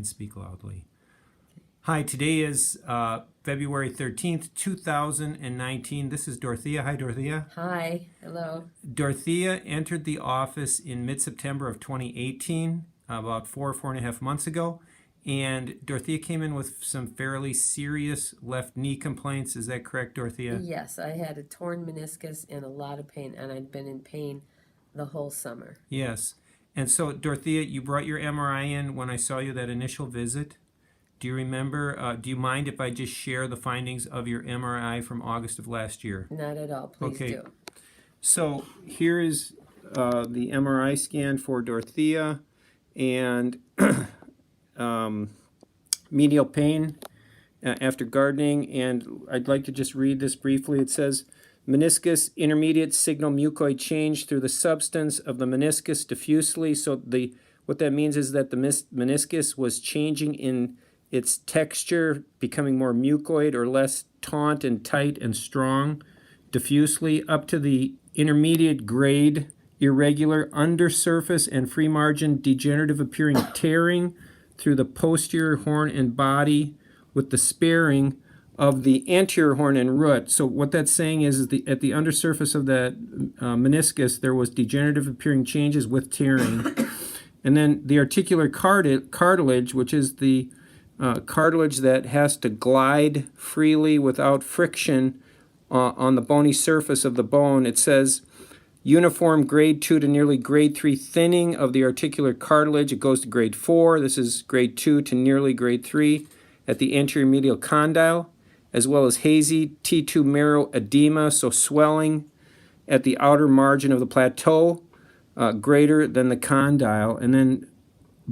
and speak loudly. Hi, today is February 13th, 2019. This is Dorothea. Hi, Dorothea. Hi. Hello. Dorothea entered the office in mid-September of 2018, about 4.5 months ago. And Dorothea came in with some fairly serious left knee complaints. Is that correct, Dorothea? Yes, I had a torn meniscus and a lot of pain, and I'd been in pain the whole summer. Yes. And so, Dorothea, you brought your MRI in when I saw you that initial visit. Do you remember, do you mind if I just share the findings of your MRI from August of last year? Not at all. Please do. So here is the MRI scan for Dorothea, and medial pain after gardening. And I'd like to just read this briefly. It says, meniscus intermediate signal mucoid change through the substance of the meniscus diffusely. So what that means is that the meniscus was changing in its texture, becoming more mucoid or less taut and tight and strong, diffusely, up to the intermediate grade, irregular, undersurface and free margin, degenerative appearing tearing through the posterior horn and body with the sparing of the anterior horn and root. So what that's saying is at the undersurface of that meniscus, there was degenerative appearing changes with tearing. And then the articular cartilage, which is the cartilage that has to glide freely without friction on the bony surface of the bone. It says uniform grade 2 to nearly grade 3 thinning of the articular cartilage. It goes to grade 4. This is grade 2 to nearly grade 3 at the anterior medial condyle, as well as hazy T2 marrow edema, so swelling at the outer margin of the plateau, greater than the condyle. And then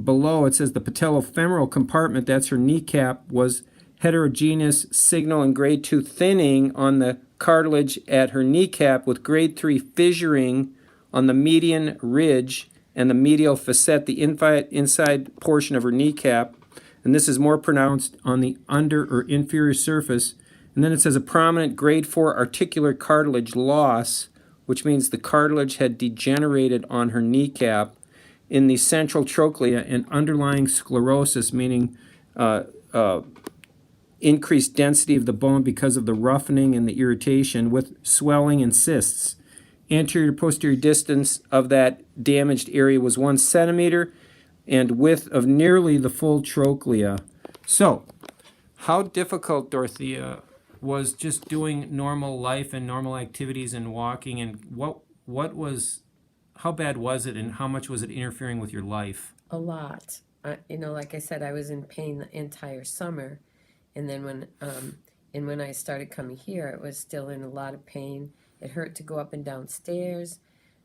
below it says the patellofemoral compartment, that's her kneecap, was heterogeneous signal and grade 2 thinning on the cartilage at her kneecap with grade 3 fissuring on the median ridge and the medial facet, the inside portion of her kneecap. And this is more pronounced on the under or inferior surface. And then it says a prominent grade 4 articular cartilage loss, which means the cartilage had degenerated on her kneecap, in the central trochlea, and underlying sclerosis, meaning increased density of the bone because of the roughening and the irritation, with swelling and cysts. Anterior to posterior distance of that damaged area was 1 centimeter and width of nearly the full trochlea. So, how difficult, Dorothea, was just doing normal life and normal activities and walking, and how bad was it, and how much was it interfering with your life? A lot. Like I said, I was in pain the entire summer, and then when I started coming here, it was still in a lot of pain. It hurt to go up and down stairs.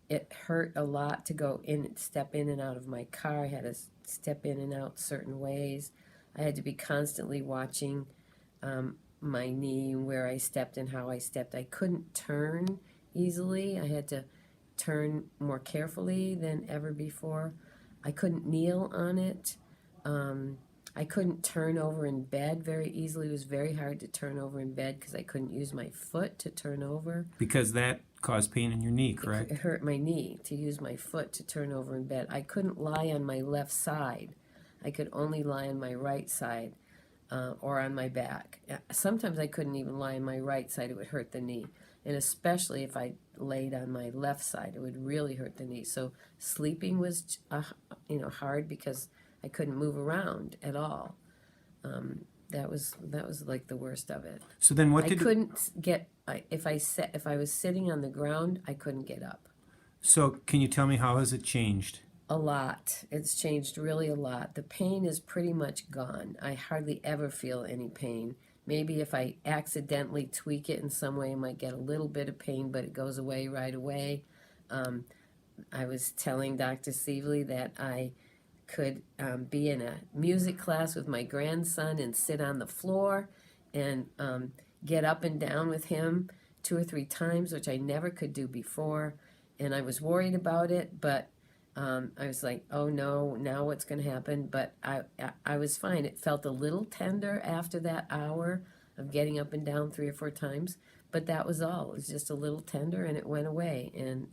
It hurt a lot to step in and out of my car. I had to step in and out certain ways. I had to be constantly watching my knee, where I stepped and how I stepped. I couldn't turn easily. I had to turn more carefully than ever before. I couldn't kneel on it. I couldn't turn over in bed very easily. It was very hard to turn over in bed because I couldn't use my foot to turn over. Because that caused pain in your knee, correct? It hurt my knee to use my foot to turn over in bed. I couldn't lie on my left side. I could only lie on my right side or on my back. Sometimes I couldn't even lie on my right side. It would hurt the knee. And especially if I laid on my left side, it would really hurt the knee. So sleeping was, hard because I couldn't move around at all. That was like the worst of it. So then, if I was sitting on the ground, I couldn't get up. So can you tell me, how has it changed? A lot. It's changed really a lot. The pain is pretty much gone. I hardly ever feel any pain. Maybe if I accidentally tweak it in some way, I might get a little bit of pain, but it goes away right away. I was telling Dr. Sevlie that I could be in a music class with my grandson and sit on the floor and get up and down with him 2 or 3 times, which I never could do before. And I was worried about it, but I was like, oh no, now what's going to happen? But I was fine. It felt a little tender after that hour of getting up and down 3 or 4 times, but that was all. It was just a little tender, and it went away. And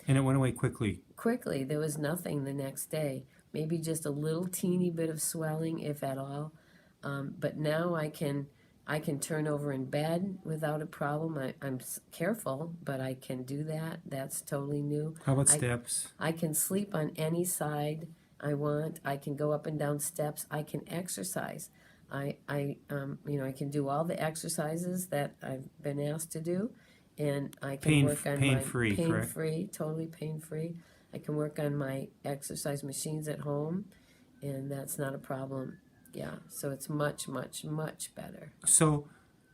it went away quickly. Quickly. There was nothing the next day. maybe just a little teeny bit of swelling, if at all. But now I can turn over in bed without a problem. I'm careful, but I can do that. That's totally new. How about steps? I can sleep on any side I want. I can go up and down steps. I can exercise. I can do all the exercises that I've been asked to do, and I can work on pain-free, my correct? pain-free, totally pain-free. I can work on my exercise machines at home, and that's not a problem. Yeah, so it's much, much, much better. So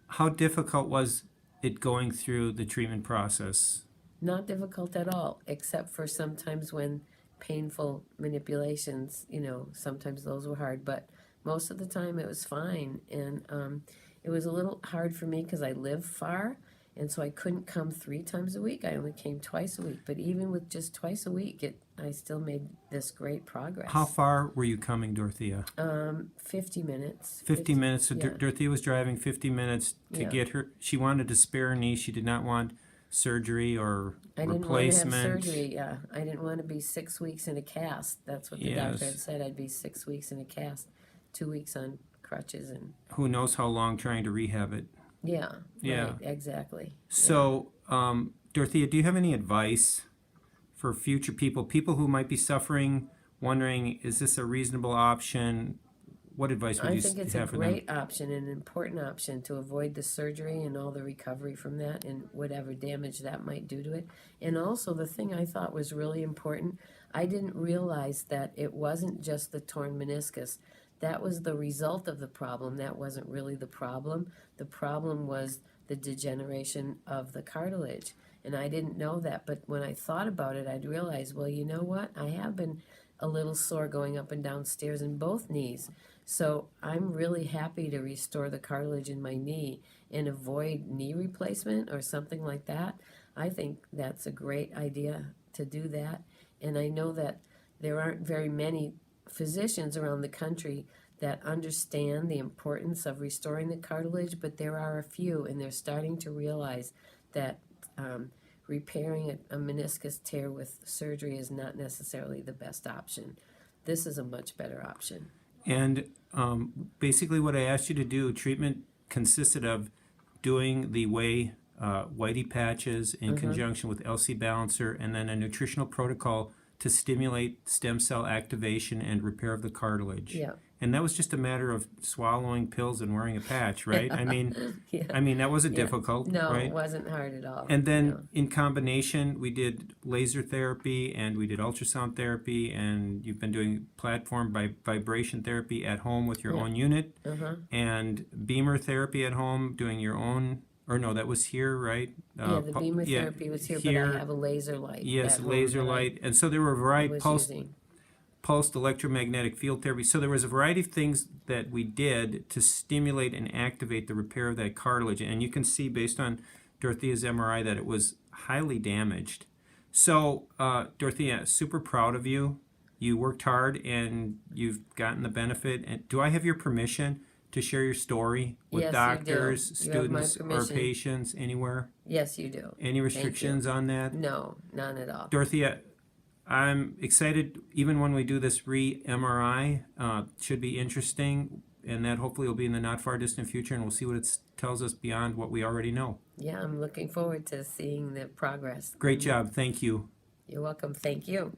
how difficult was it going through the treatment process? Not difficult at all, except for sometimes when painful manipulations, sometimes those were hard, but most of the time it was fine. And it was a little hard for me because I live far, and so I couldn't come 3 times a week. I only came twice a week. But even with just twice a week, I still made this great progress. How far were you coming, Dorothea? 50 minutes. 50 minutes. So yeah. Dorothea was driving 50 minutes to get her. She wanted a spare knee. She did not want surgery or I didn't replacement. want to have surgery, yeah. I didn't want to be 6 weeks in a cast. That's what the doctor had said. I'd be 6 weeks in a cast, 2 weeks on crutches, and who knows how long trying to rehab it. Yeah, yeah. Right, exactly. So, Dorothea, do you have any advice for future people who might be suffering, wondering, is this a reasonable option? What advice would you have for them? I think it's a great option, an important option to avoid the surgery and all the recovery from that and whatever damage that might do to it. And also the thing I thought was really important, I didn't realize that it wasn't just the torn meniscus. That was the result of the problem. That wasn't really the problem. The problem was the degeneration of the cartilage. And I didn't know that. But when I thought about it, I'd realize, well, you know what? I have been a little sore going up and down stairs in both knees. So I'm really happy to restore the cartilage in my knee and avoid knee replacement or something like that. I think that's a great idea to do that. And I know that there aren't very many physicians around the country that understand the importance of restoring the cartilage, but there are a few, and they're starting to realize that repairing a meniscus tear with surgery is not necessarily the best option. This is a much better option. And basically what I asked you to do, treatment consisted of doing the Whitey patches in conjunction with LC Balancer, and then a nutritional protocol to stimulate stem cell activation and repair of the cartilage. Yeah. And that was just a matter of swallowing pills and wearing a patch, right? I mean, that wasn't difficult, no, right? It wasn't hard at all. And then in combination, we did laser therapy and we did ultrasound therapy, and you've been doing platform vibration therapy at home with your own unit, and beamer therapy at home, doing your own. Or no, that was here, right? The beamer therapy was here, but I have a laser light. Yes, laser light. And so there were a variety, pulsed electromagnetic field therapy. So there was a variety of things that we did to stimulate and activate the repair of that cartilage. And you can see based on Dorothea's MRI that it was highly damaged. So, Dorothea, super proud of you. You worked hard and you've gotten the benefit. And do I have your permission to share your story with doctors, students, or patients anywhere? Yes, you do. Any restrictions on that? No, none at all. Dorothea, I'm excited, even when we do this re-MRI, should be interesting, and that hopefully will be in the not far distant future, and we'll see what it tells us beyond what we already know. Yeah, I'm looking forward to seeing the progress. Great job. Thank you. You're welcome. Thank you.